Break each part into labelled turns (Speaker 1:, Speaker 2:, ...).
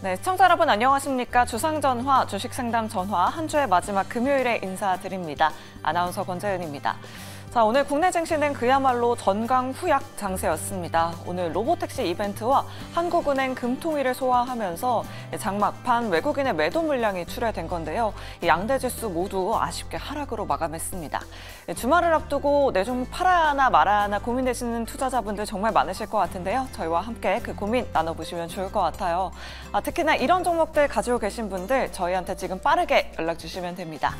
Speaker 1: 네, 시청자 여러분 안녕하십니까? 주상전화, 주식상담전화 한 주의 마지막 금요일에 인사드립니다. 아나운서 권재은입니다. 자, 오늘 국내 증시는 그야말로 전강후약 장세였습니다. 오늘 로보택시 이벤트와 한국은행 금통위를 소화하면서 장막판 외국인의 매도 물량이 출회된 건데요. 양대 지수 모두 아쉽게 하락으로 마감했습니다. 주말을 앞두고 내 종목 팔아야 하나 말아야 하나 고민되시는 투자자분들 정말 많으실 것 같은데요. 저희와 함께 그 고민 나눠보시면 좋을 것 같아요. 특히나 이런 종목들 가지고 계신 분들 저희한테 지금 빠르게 연락 주시면 됩니다.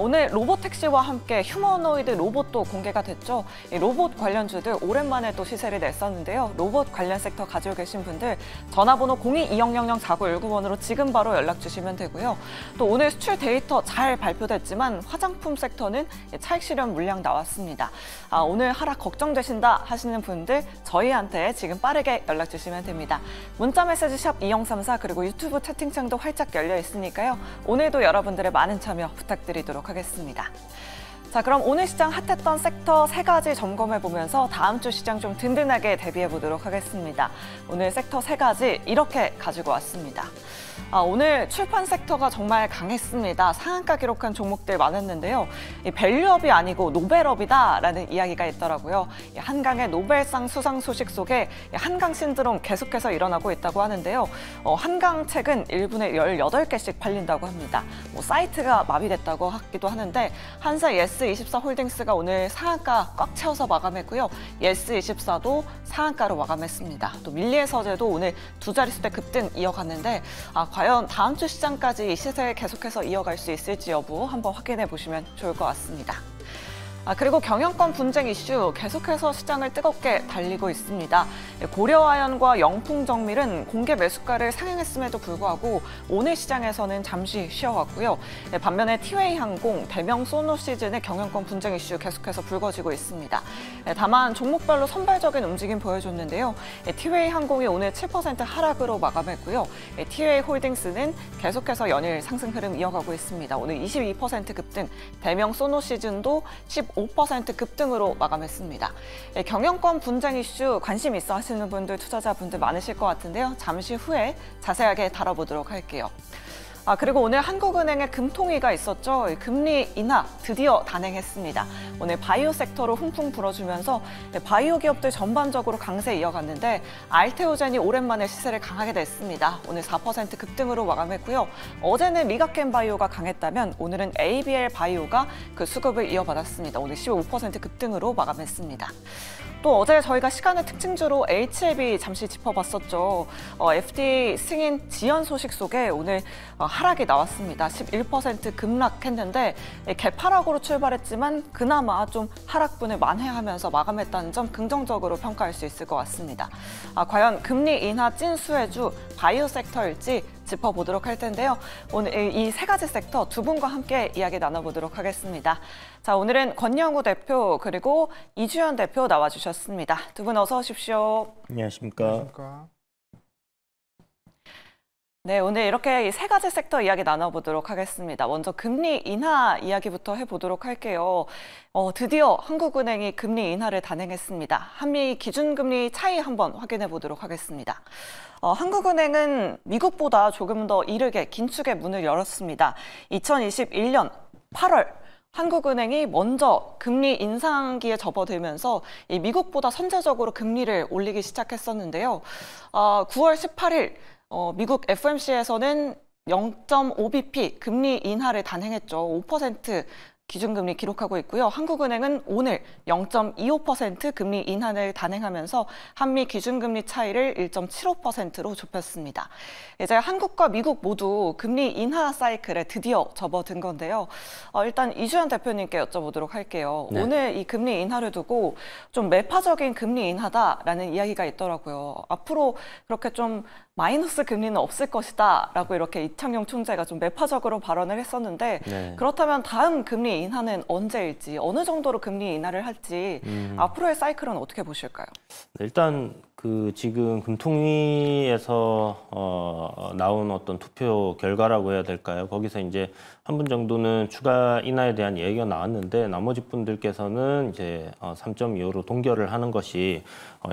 Speaker 1: 오늘 로보택시와 함께 휴머노이드 로봇도 공개가 됐죠. 이 로봇 관련주들 오랜만에 또 시세를 냈었는데요. 로봇 관련 섹터 가지고 계신 분들 전화번호 02-2000-4919번으로 지금 바로 연락 주시면 되고요. 또 오늘 수출 데이터 잘 발표됐지만 화장품 섹터는 차익 실현 물량 나왔습니다. 오늘 하락 걱정되신다 하시는 분들 저희한테 지금 빠르게 연락 주시면 됩니다. 문자 메시지 샵 2034 그리고 유튜브 채팅창도 활짝 열려 있으니까요. 오늘도 여러분들의 많은 참여 부탁드리도록 하겠습니다. 자, 그럼 오늘 시장 핫했던 섹터 3가지 점검해보면서 다음 주 시장 좀 든든하게 대비해보도록 하겠습니다. 오늘 섹터 3가지 이렇게 가지고 왔습니다. 오늘 출판 섹터가 정말 강했습니다. 상한가 기록한 종목들 많았는데요. 이 밸류업이 아니고 노벨업이다라는 이야기가 있더라고요. 한강의 노벨상 수상 소식 속에 한강 신드롬 계속해서 일어나고 있다고 하는데요. 한강 책은 1분에 18개씩 팔린다고 합니다. 사이트가 마비됐다고 하기도 하는데 한사 예스24 홀딩스가 오늘 상한가 꽉 채워서 마감했고요. 예스24도 상한가로 마감했습니다. 또 밀리의 서재도 오늘 두 자릿수대 급등 이어갔는데 과연 다음 주 시장까지 이 시세 계속해서 이어갈 수 있을지 여부 한번 확인해 보시면 좋을 것 같습니다. 그리고 경영권 분쟁 이슈 계속해서 시장을 뜨겁게 달리고 있습니다. 고려아연과 영풍정밀은 공개 매수가를 상향했음에도 불구하고 오늘 시장에서는 잠시 쉬어왔고요. 반면에 티웨이항공, 대명소노시즌의 경영권 분쟁 이슈 계속해서 불거지고 있습니다. 다만 종목별로 선발적인 움직임 보여줬는데요. 티웨이항공이 오늘 7% 하락으로 마감했고요. 티웨이홀딩스는 계속해서 연일 상승 흐름 이어가고 있습니다. 오늘 22% 급등, 대명소노시즌도 15% 급등으로 마감했습니다. 경영권 분쟁 이슈 관심 있어 하시는 분들, 투자자분들 많으실 것 같은데요. 잠시 후에 자세하게 다뤄보도록 할게요. 그리고 오늘 한국은행의 금통위가 있었죠. 금리 인하 드디어 단행했습니다. 오늘 바이오 섹터로 훈풍 불어주면서 바이오 기업들 전반적으로 강세 이어갔는데 알테오젠이 오랜만에 시세를 강하게 냈습니다. 오늘 4% 급등으로 마감했고요. 어제는 리가켄 바이오가 강했다면 오늘은 ABL 바이오가 그 수급을 이어받았습니다. 오늘 15% 급등으로 마감했습니다. 또 어제 저희가 시간의 특징주로 HLB 잠시 짚어봤었죠. FTA 승인 지연 소식 속에 오늘 하락이 나왔습니다. 11% 급락했는데 개파락으로 출발했지만 그나마 좀 하락분을 만회하면서 마감했다는 점 긍정적으로 평가할 수 있을 것 같습니다. 과연 금리 인하 찐수혜주 바이오 섹터일지 짚어보도록 할 텐데요. 오늘 이 3가지 섹터 두 분과 함께 이야기 나눠보도록 하겠습니다. 자, 오늘은 권영우 대표 그리고 이주연 대표 나와주셨습니다. 두 분 어서 오십시오.
Speaker 2: 안녕하십니까.
Speaker 1: 네, 오늘 이렇게 이 3가지 섹터 이야기 나눠보도록 하겠습니다. 먼저 금리 인하 이야기부터 해보도록 할게요. 드디어 한국은행이 금리 인하를 단행했습니다. 한미 기준금리 차이 한번 확인해 보도록 하겠습니다. 한국은행은 미국보다 조금 더 이르게 긴축의 문을 열었습니다. 2021년 8월 한국은행이 먼저 금리 인상기에 접어들면서 이 미국보다 선제적으로 금리를 올리기 시작했었는데요. 9월 18일 미국 FOMC에서는 0.5bp 금리 인하를 단행했죠. 5% 기준금리 기록하고 있고요. 한국은행은 오늘 0.25% 금리 인하를 단행하면서 한미 기준금리 차이를 1.75%로 좁혔습니다. 이제 한국과 미국 모두 금리 인하 사이클에 드디어 접어든 건데요. 일단 이주연 대표님께 여쭤보도록 할게요. 네. 오늘 이 금리 인하를 두고 좀 매파적인 금리 인하다라는 이야기가 있더라고요. 앞으로 그렇게 좀 마이너스 금리는 없을 것이다 라고 이렇게 이창용 총재가 좀 매파적으로 발언을 했었는데 네. 그렇다면 다음 금리 인하는 언제일지 어느 정도로 금리 인하를 할지 앞으로의 사이클은 어떻게 보실까요?
Speaker 2: 일단 지금 금통위에서 나온 어떤 투표 결과라고 해야 될까요? 거기서 이제 한 분 정도는 추가 인하에 대한 얘기가 나왔는데 나머지 분들께서는 이제 3.25로 동결을 하는 것이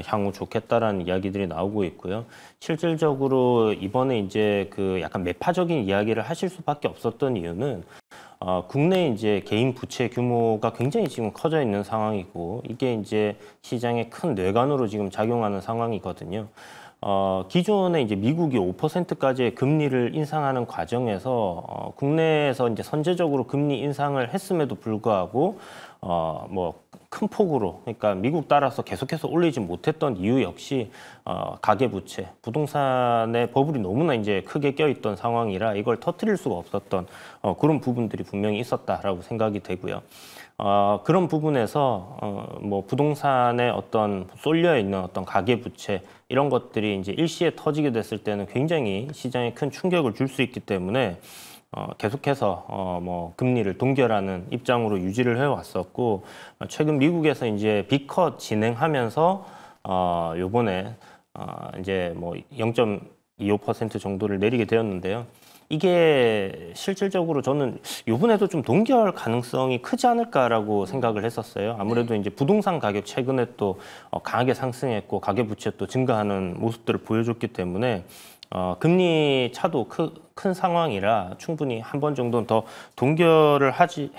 Speaker 2: 향후 좋겠다라는 이야기들이 나오고 있고요. 실질적으로 이번에 이제 약간 매파적인 이야기를 하실 수밖에 없었던 이유는 국내 이제 개인 부채 규모가 굉장히 지금 커져 있는 상황이고 이게 이제 시장의 큰 뇌관으로 지금 작용하는 상황이거든요. 기존에 이제 미국이 5%까지의 금리를 인상하는 과정에서 국내에서 이제 선제적으로 금리 인상을 했음에도 불구하고 뭐 큰 폭으로 그러니까 미국 따라서 계속해서 올리지 못했던 이유 역시 가계부채, 부동산의 버블이 너무나 이제 크게 껴있던 상황이라 이걸 터뜨릴 수가 없었던 그런 부분들이 분명히 있었다라고 생각이 되고요. 그런 부분에서 뭐 부동산에 어떤 쏠려 있는 어떤 가계부채 이런 것들이 이제 일시에 터지게 됐을 때는 굉장히 시장에 큰 충격을 줄 수 있기 때문에 계속해서 뭐 금리를 동결하는 입장으로 유지를 해왔었고 최근 미국에서 이제 빅컷 진행하면서 요번에 이제 뭐 0.25% 정도를 내리게 되었는데요. 이게 실질적으로 저는 이번에도 좀 동결 가능성이 크지 않을까라고 생각을 했었어요. 아무래도 이제 부동산 가격 최근에 또 강하게 상승했고 가계부채 또 증가하는 모습들을 보여줬기 때문에 금리 차도 큰 상황이라 충분히 한 번 정도는 더 동결을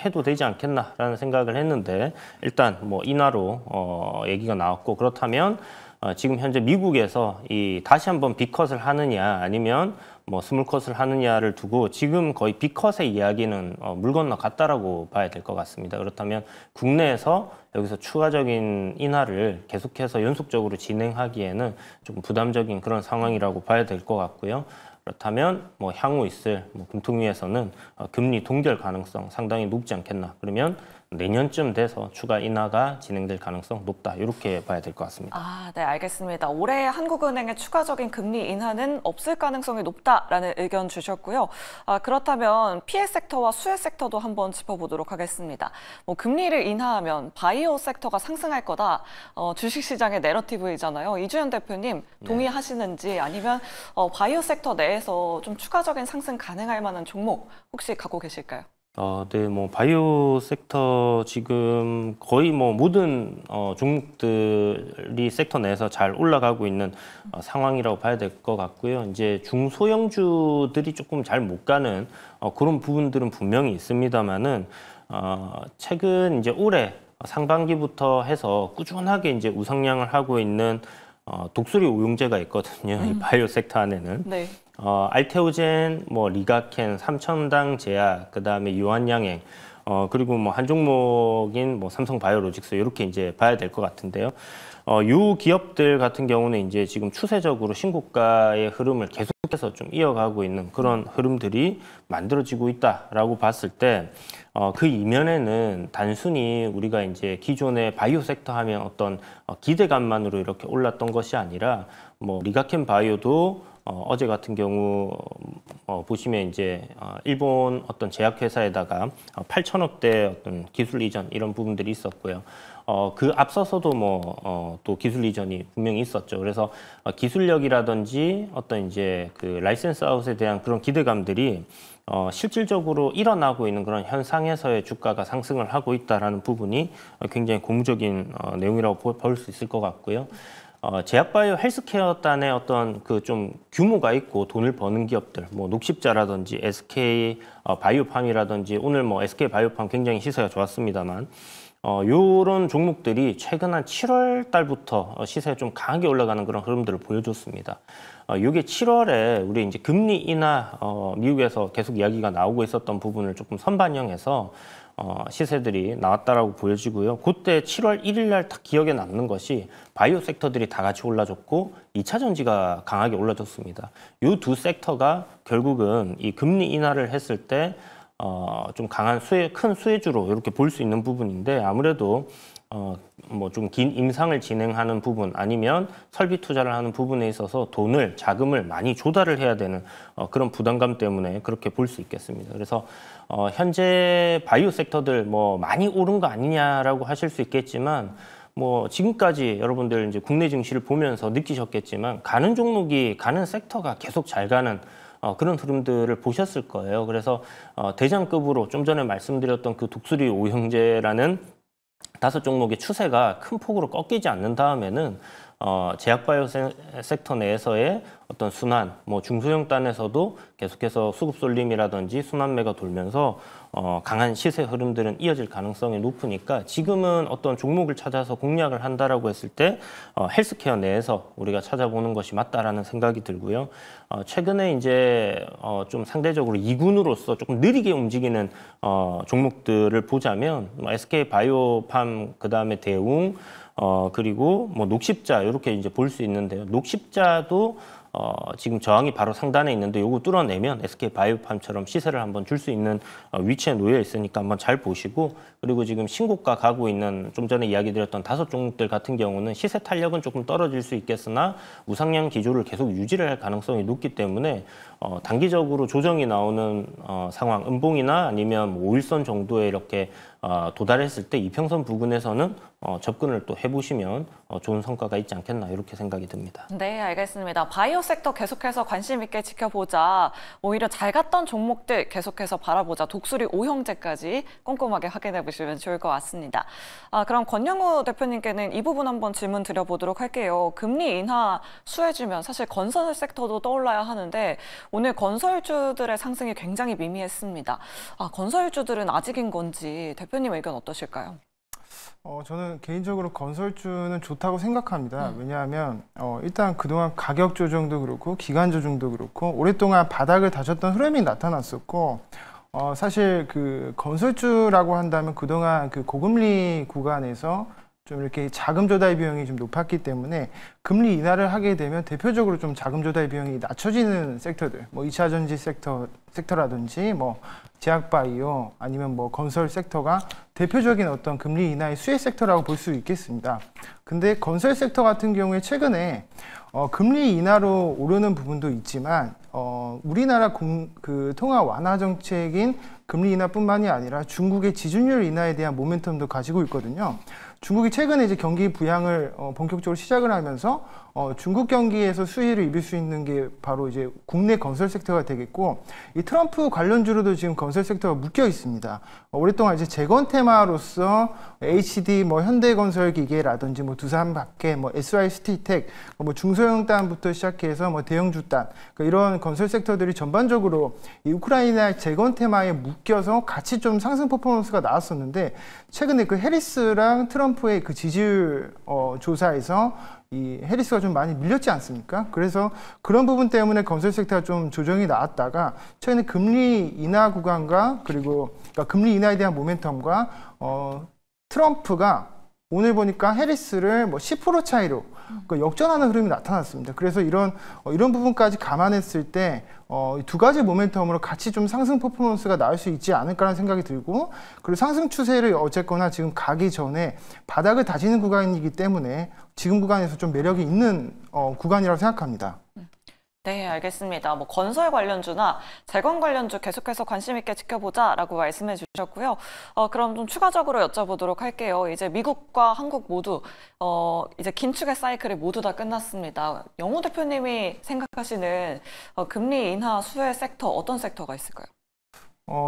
Speaker 2: 해도 되지 않겠나라는 생각을 했는데 일단 뭐 인하로 얘기가 나왔고 그렇다면 지금 현재 미국에서 다시 한번 빅컷을 하느냐 아니면 뭐 스몰컷을 하느냐를 두고 지금 거의 빅컷의 이야기는 물 건너 갔다라고 봐야 될 것 같습니다. 그렇다면 국내에서 여기서 추가적인 인하를 계속해서 연속적으로 진행하기에는 조금 부담적인 그런 상황이라고 봐야 될 것 같고요. 그렇다면 뭐 향후 있을 금통위에서는 금리 동결 가능성 상당히 높지 않겠나. 그러면 내년쯤 돼서 추가 인하가 진행될 가능성 높다. 이렇게 봐야 될 것 같습니다.
Speaker 1: 네, 알겠습니다. 올해 한국은행의 추가적인 금리 인하는 없을 가능성이 높다라는 의견 주셨고요. 그렇다면 피해 섹터와 수혜 섹터도 한번 짚어보도록 하겠습니다. 뭐 금리를 인하하면 바이오 섹터가 상승할 거다. 주식시장의 내러티브이잖아요. 이주연 대표님 동의하시는지 아니면 바이오 섹터 내에서 좀 추가적인 상승 가능할 만한 종목 혹시 갖고 계실까요?
Speaker 2: 네, 뭐 바이오 섹터 지금 거의 뭐 모든 종목들이 섹터 내에서 잘 올라가고 있는 상황이라고 봐야 될 것 같고요. 이제 중소형주들이 조금 잘 못 가는 그런 부분들은 분명히 있습니다만은 최근 이제 올해 상반기부터 해서 꾸준하게 이제 우상향을 하고 있는 독수리 오용제가 있거든요. 이 바이오 섹터 안에는.
Speaker 1: 네.
Speaker 2: 알테오젠, 뭐 리가켄, 삼천당 제약, 그다음에 유한양행, 그리고 뭐 한 종목인 뭐 삼성바이오로직스 이렇게 이제 봐야 될 것 같은데요. 요 기업들 같은 경우는 이제 지금 추세적으로 신고가의 흐름을 계속해서 좀 이어가고 있는 그런 흐름들이 만들어지고 있다라고 봤을 때 그 이면에는 단순히 우리가 이제 기존의 바이오 섹터 하면 어떤 기대감만으로 이렇게 올랐던 것이 아니라 뭐 리가켄 바이오도 어제 같은 경우 보시면 이제 일본 어떤 제약회사에다가 8천억대 어떤 기술 이전 이런 부분들이 있었고요. 그 앞서서도 뭐 또 기술 이전이 분명히 있었죠. 그래서 기술력이라든지 어떤 이제 라이센스 아웃에 대한 그런 기대감들이 실질적으로 일어나고 있는 그런 현상에서의 주가가 상승을 하고 있다라는 부분이 굉장히 고무적인 내용이라고 볼 수 있을 것 같고요. 제약바이오 헬스케어단의 어떤 좀 규모가 있고 돈을 버는 기업들, 뭐 녹십자라든지 SK 바이오팜이라든지 오늘 뭐 SK 바이오팜 굉장히 시세가 좋았습니다만 요런 종목들이 최근 한 7월 달부터 시세가 좀 강하게 올라가는 그런 흐름들을 보여줬습니다. 이게 7월에 우리 이제 금리 인하 미국에서 계속 이야기가 나오고 있었던 부분을 조금 선반영해서 시세들이 나왔다라고 보여지고요. 그때 7월 1일 날 딱 기억에 남는 것이 바이오 sek터들이 다 같이 올라줬고 2차 전지가 강하게 올라줬습니다. 이 두 섹터가 결국은 이 금리 인하를 했을 때 좀 강한 큰 수혜주로 이렇게 볼 수 있는 부분인데 아무래도 뭐 좀 긴 임상을 진행하는 부분 아니면 설비 투자를 하는 부분에 있어서 자금을 많이 조달을 해야 되는 그런 부담감 때문에 그렇게 볼 수 있겠습니다. 그래서 현재 바이오 섹터들 뭐 많이 오른 거 아니냐라고 하실 수 있겠지만 뭐 지금까지 여러분들 이제 국내 증시를 보면서 느끼셨겠지만 가는 종목이 가는 섹터가 계속 잘 가는 그런 흐름들을 보셨을 거예요. 그래서 대장급으로 좀 전에 말씀드렸던 그 독수리 오형제라는 5종목의 추세가 큰 폭으로 꺾이지 않는 다음에는 제약바이오 섹터 내에서의 어떤 순환, 뭐 중소형 단에서도 계속해서 수급 쏠림이라든지 순환매가 돌면서 강한 시세 흐름들은 이어질 가능성이 높으니까 지금은 어떤 종목을 찾아서 공략을 한다라고 했을 때 헬스케어 내에서 우리가 찾아보는 것이 맞다라는 생각이 들고요. 최근에 이제 좀 상대적으로 2군으로서 조금 느리게 움직이는 종목들을 보자면 SK 바이오팜, 그다음에 대웅, 그리고 뭐 녹십자 이렇게 이제 볼 수 있는데요. 녹십자도 지금 저항이 바로 상단에 있는데 요거 뚫어내면 SK 바이오팜처럼 시세를 한번 줄 수 있는 위치에 놓여 있으니까 한번 잘 보시고, 그리고 지금 신고가 가고 있는 좀 전에 이야기 드렸던 5종목들 같은 경우는 시세 탄력은 조금 떨어질 수 있겠으나 우상향 기조를 계속 유지를 할 가능성이 높기 때문에 단기적으로 조정이 나오는 상황, 음봉이나 아니면 뭐 5일선 정도에 이렇게 도달했을 때 이평선 부근에서는 접근을 또 해보시면 좋은 성과가 있지 않겠나 이렇게 생각이 듭니다.
Speaker 1: 네, 알겠습니다. 바이오 섹터 계속해서 관심 있게 지켜보자. 오히려 잘 갔던 종목들 계속해서 바라보자. 독수리 오형제까지 꼼꼼하게 확인해 보시면 좋을 것 같습니다. 그럼 권영우 대표님께는 이 부분 한번 질문 드려보도록 할게요. 금리 인하 수혜주면 사실 건설 섹터도 떠올라야 하는데 오늘 건설주들의 상승이 굉장히 미미했습니다. 건설주들은 아직인 건지 대표님 의견 어떠실까요?
Speaker 3: 저는 개인적으로 건설주는 좋다고 생각합니다. 왜냐하면 일단 그동안 가격 조정도 그렇고 기간 조정도 그렇고 오랫동안 바닥을 다졌던 흐름이 나타났었고, 사실 그 건설주라고 한다면 그동안 그 고금리 구간에서 좀 이렇게 자금 조달 비용이 좀 높았기 때문에 금리 인하를 하게 되면 대표적으로 좀 자금 조달 비용이 낮춰지는 섹터들, 뭐 2차 전지 섹터라든지 뭐 제약바이오 아니면 뭐 건설 섹터가 대표적인 어떤 금리 인하의 수혜 섹터라고 볼 수 있겠습니다. 근데 건설 섹터 같은 경우에 최근에 금리 인하로 오르는 부분도 있지만 우리나라 그 통화 완화 정책인 금리 인하뿐만이 아니라 중국의 지준율 인하에 대한 모멘텀도 가지고 있거든요. 중국이 최근에 이제 경기 부양을 본격적으로 시작을 하면서 중국 경기에서 수혜를 입을 수 있는 게 바로 이제 국내 건설 섹터가 되겠고, 이 트럼프 관련주로도 지금 건설 섹터가 묶여 있습니다. 오랫동안 이제 재건 테마로서 HD, 뭐 현대건설기계라든지 뭐 두산밖에, 뭐 SY스티텍, 뭐 중소형 단부터 시작해서 뭐 대형주 단, 그러니까 이런 건설 섹터들이 전반적으로 이 우크라이나 재건 테마에 묶여서 같이 좀 상승 퍼포먼스가 나왔었는데, 최근에 그 해리스랑 트럼프의 그 지지율 조사에서 이 해리스가 좀 많이 밀렸지 않습니까? 그래서 그런 부분 때문에 건설 섹터가 좀 조정이 나왔다가 최근에 금리 인하 구간과 그러니까 금리 인하에 대한 모멘텀과 트럼프가 오늘 보니까 해리스를 뭐 10% 차이로 역전하는 흐름이 나타났습니다. 그래서 이런 부분까지 감안했을 때 두 가지 모멘텀으로 같이 좀 상승 퍼포먼스가 나올 수 있지 않을까라는 생각이 들고, 그리고 상승 추세를 어쨌거나 지금 가기 전에 바닥을 다지는 구간이기 때문에 지금 구간에서 좀 매력이 있는 구간이라고 생각합니다.
Speaker 1: 네, 알겠습니다. 뭐 건설 관련주나 재건 관련주 계속해서 관심 있게 지켜보자라고 말씀해 주셨고요. 그럼 좀 추가적으로 여쭤보도록 할게요. 이제 미국과 한국 모두 이제 긴축의 사이클이 모두 다 끝났습니다. 영우 대표님이 생각하시는 금리 인하 수혜 섹터 어떤 섹터가 있을까요?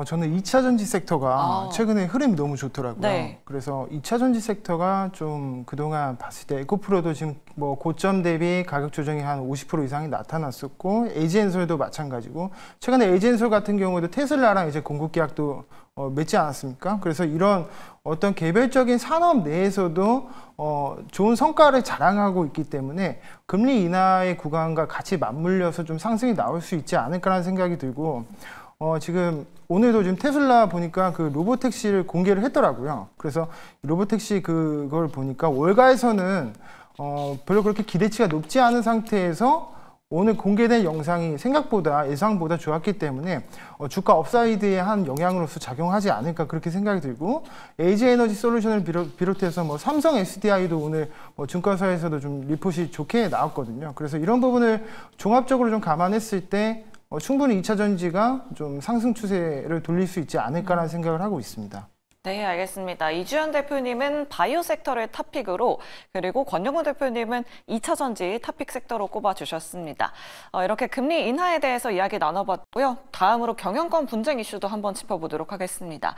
Speaker 3: 저는 2차 전지 섹터가 최근에 흐름이 너무 좋더라고요.
Speaker 1: 네.
Speaker 3: 그래서 2차 전지 섹터가 좀 그동안 봤을 때 에코프로도 지금 뭐 고점 대비 가격 조정이 한 50% 이상이 나타났었고, 에이지엔솔도 마찬가지고, 최근에 에이지엔솔 같은 경우도 테슬라랑 이제 공급 계약도 맺지 않았습니까? 그래서 이런 어떤 개별적인 산업 내에서도 좋은 성과를 자랑하고 있기 때문에 금리 인하의 구간과 같이 맞물려서 좀 상승이 나올 수 있지 않을까라는 생각이 들고, 지금 오늘도 지금 테슬라 보니까 그 로보택시를 공개를 했더라고요. 그래서 로보택시 그걸 보니까 월가에서는 별로 그렇게 기대치가 높지 않은 상태에서 오늘 공개된 영상이 생각보다 예상보다 좋았기 때문에 주가 업사이드에 한 영향으로서 작용하지 않을까 그렇게 생각이 들고, 에이지에너지 솔루션을 비롯해서 뭐 삼성 SDI도 오늘 뭐 증권사에서도 좀 리포트이 좋게 나왔거든요. 그래서 이런 부분을 종합적으로 좀 감안했을 때 충분히 2차 전지가 좀 상승 추세를 돌릴 수 있지 않을까라는 생각을 하고 있습니다.
Speaker 1: 네, 알겠습니다. 이주연 대표님은 바이오 섹터를 탑픽으로, 그리고 권영우 대표님은 2차 전지 탑픽 섹터로 꼽아주셨습니다. 이렇게 금리 인하에 대해서 이야기 나눠봤고요. 다음으로 경영권 분쟁 이슈도 한번 짚어보도록 하겠습니다.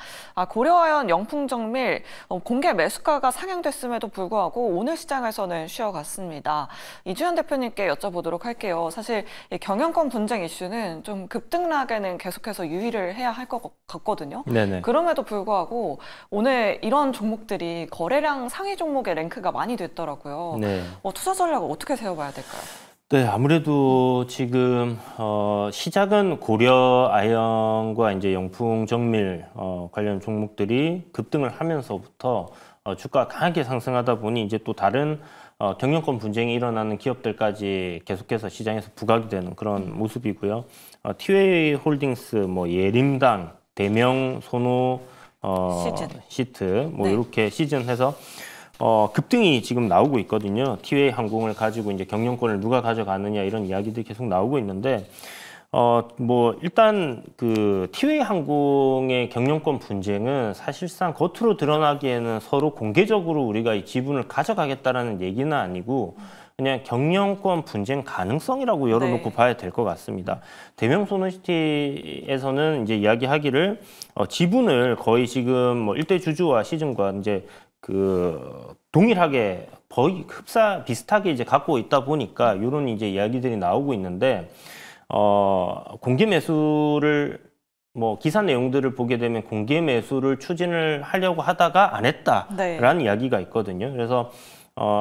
Speaker 1: 고려아연 영풍정밀 공개 매수가가 상향됐음에도 불구하고 오늘 시장에서는 쉬어갔습니다. 이주연 대표님께 여쭤보도록 할게요. 사실 이 경영권 분쟁 이슈는 좀 급등락에는 계속해서 유의를 해야 할 것 같거든요.
Speaker 2: 네네.
Speaker 1: 그럼에도 불구하고 오늘 이런 종목들이 거래량 상위 종목의 랭크가 많이 됐더라고요.
Speaker 2: 네.
Speaker 1: 투자 전략을 어떻게 세워봐야 될까요?
Speaker 2: 네, 아무래도 지금 시작은 고려아연과 이제 영풍정밀 관련 종목들이 급등을 하면서부터 주가가 강하게 상승하다 보니 이제 또 다른 경영권 분쟁이 일어나는 기업들까지 계속해서 시장에서 부각이 되는 그런 모습이고요. 티웨이 홀딩스, 뭐 예림당, 대명, 손호, 시트, 뭐
Speaker 1: 네.
Speaker 2: 이렇게 시즌해서 급등이 지금 나오고 있거든요. 티웨이 항공을 가지고 이제 경영권을 누가 가져가느냐 이런 이야기들이 계속 나오고 있는데, 뭐 일단 그 티웨이 항공의 경영권 분쟁은 사실상 겉으로 드러나기에는 서로 공개적으로 우리가 이 지분을 가져가겠다라는 얘기는 아니고 그냥 경영권 분쟁 가능성이라고 열어놓고
Speaker 1: 네.
Speaker 2: 봐야 될 것 같습니다. 대명 소노시티에서는 이제 이야기하기를 지분을 거의 지금 뭐 일대 주주와 시즌과 이제 그 동일하게 거의 흡사 비슷하게 이제 갖고 있다 보니까 이런 이제 이야기들이 나오고 있는데 공개 매수를 뭐 기사 내용들을 보게 되면 공개 매수를 추진을 하려고 하다가 안 했다라는
Speaker 1: 네.
Speaker 2: 이야기가 있거든요. 그래서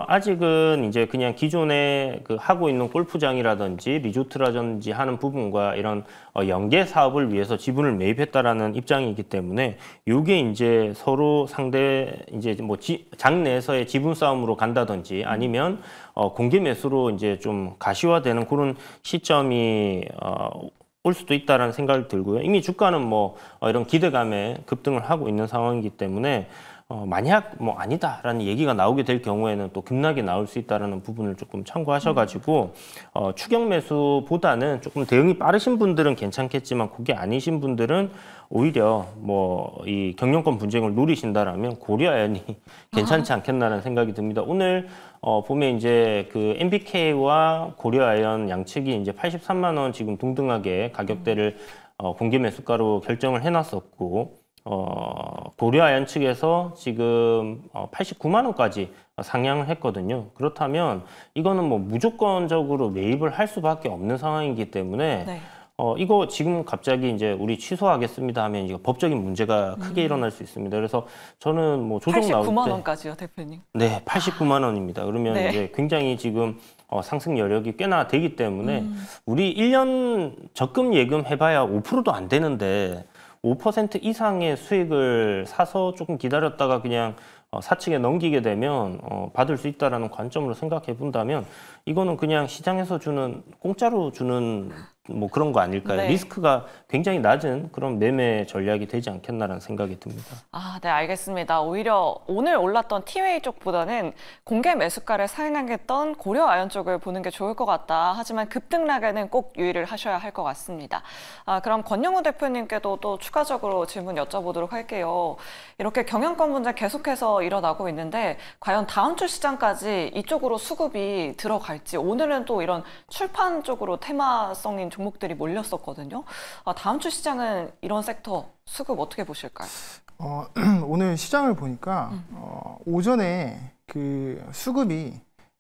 Speaker 2: 아직은 이제 그냥 기존에 그 하고 있는 골프장이라든지 리조트라든지 하는 부분과 이런 연계 사업을 위해서 지분을 매입했다라는 입장이기 때문에 이게 이제 서로 상대 이제 뭐 장 내에서의 지분 싸움으로 간다든지 아니면 공개 매수로 이제 좀 가시화되는 그런 시점이 올 수도 있다라는 생각이 들고요. 이미 주가는 뭐 이런 기대감에 급등을 하고 있는 상황이기 때문에 만약 뭐 아니다라는 얘기가 나오게 될 경우에는 또 급락이 나올 수 있다라는 부분을 조금 참고하셔가지고 추격 매수보다는 조금 대응이 빠르신 분들은 괜찮겠지만 그게 아니신 분들은 오히려 뭐 이 경영권 분쟁을 노리신다라면 고려아연이 괜찮지 않겠나라는 생각이 듭니다. 오늘 보면 이제 그 MBK와 고려아연 양측이 이제 83만 원 지금 동등하게 가격대를 공개 매수가로 결정을 해놨었고. 고려아연 측에서 지금 89만 원까지 상향을 했거든요. 그렇다면 이거는 뭐 무조건적으로 매입을 할 수밖에 없는 상황이기 때문에
Speaker 1: 네.
Speaker 2: 이거 지금 갑자기 이제 우리 취소하겠습니다 하면 이거 법적인 문제가 크게 일어날 수 있습니다. 그래서 저는 뭐 조정 나올 때
Speaker 1: 89만 원까지요, 대표님?
Speaker 2: 네, 89만 원입니다. 그러면
Speaker 1: 네.
Speaker 2: 이제 굉장히 지금 상승 여력이 꽤나 되기 때문에 우리 1년 적금 예금 해봐야 5%도 안 되는데 5% 이상의 수익을 사서 조금 기다렸다가 그냥 사측에 넘기게 되면 받을 수 있다라는 관점으로 생각해 본다면 이거는 그냥 시장에서 주는 공짜로 주는 뭐 그런 거 아닐까요?
Speaker 1: 네.
Speaker 2: 리스크가 굉장히 낮은 그런 매매 전략이 되지 않겠나라는 생각이 듭니다.
Speaker 1: 네, 알겠습니다. 오히려 오늘 올랐던 티웨이 쪽보다는 공개 매수가를 상향했던 고려아연 쪽을 보는 게 좋을 것 같다. 하지만 급등락에는 꼭 유의를 하셔야 할 것 같습니다. 그럼 권영우 대표님께도 또 추가적으로 질문 여쭤보도록 할게요. 이렇게 경영권 분쟁 계속해서 일어나고 있는데 과연 다음 주 시장까지 이쪽으로 수급이 들어갈지, 오늘은 또 이런 출판 쪽으로 테마성인 종목들이 몰렸었거든요. 다음 주 시장은 이런 섹터 수급 어떻게 보실까요?
Speaker 3: 오늘 시장을 보니까 오전에 그 수급이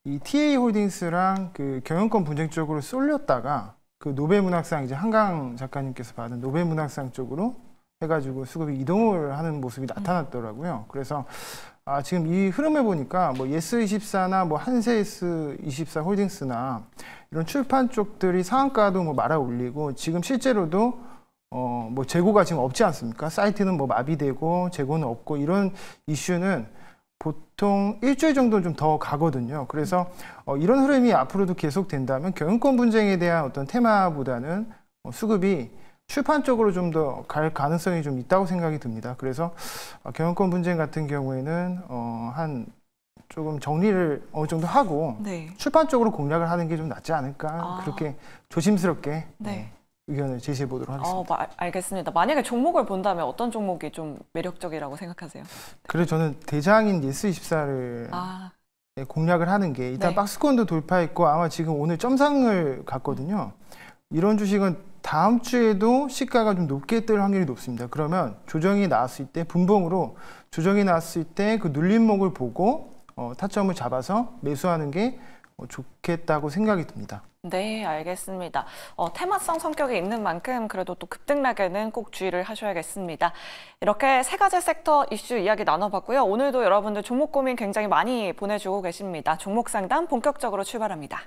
Speaker 3: 이 TA 홀딩스랑 그 경영권 분쟁 쪽으로 쏠렸다가 그 노벨문학상 이제 한강 작가님께서 받은 노벨문학상 쪽으로 해가지고 수급이 이동을 하는 모습이 나타났더라고요. 그래서 지금 이 흐름을 보니까 뭐 예스24나 뭐 한세스24 홀딩스나 이런 출판 쪽들이 상한가도 뭐 말아 올리고 지금 실제로도 뭐 재고가 지금 없지 않습니까? 사이트는 뭐 마비되고 재고는 없고 이런 이슈는 보통 일주일 정도 좀 더 가거든요. 그래서 이런 흐름이 앞으로도 계속된다면 경영권 분쟁에 대한 어떤 테마보다는 수급이 출판 쪽으로 좀 더 갈 가능성이 좀 있다고 생각이 듭니다. 그래서 경영권 분쟁 같은 경우에는 한 조금 정리를 어느 정도 하고
Speaker 1: 네.
Speaker 3: 출판 쪽으로 공략을 하는 게 좀 낫지 않을까 그렇게 조심스럽게
Speaker 1: 네.
Speaker 3: 의견을 제시해 보도록 하겠습니다.
Speaker 1: 알겠습니다. 만약에 종목을 본다면 어떤 종목이 좀 매력적이라고 생각하세요?
Speaker 3: 그래서 저는 대장인 예스24를 공략을 하는 게 일단
Speaker 1: 네.
Speaker 3: 박스권도 돌파했고 아마 지금 오늘 점상을 갔거든요. 이런 주식은 다음 주에도 시가가 좀 높게 뜰 확률이 높습니다. 그러면 조정이 나왔을 때 분봉으로 조정이 나왔을 때 그 눌림목을 보고 타점을 잡아서 매수하는 게 좋겠다고 생각이 듭니다.
Speaker 1: 네, 알겠습니다. 테마성 성격이 있는 만큼 그래도 또 급등락에는 꼭 주의를 하셔야겠습니다. 이렇게 세 가지 섹터 이슈 이야기 나눠봤고요. 오늘도 여러분들 종목 고민 굉장히 많이 보내주고 계십니다. 종목 상담 본격적으로 출발합니다.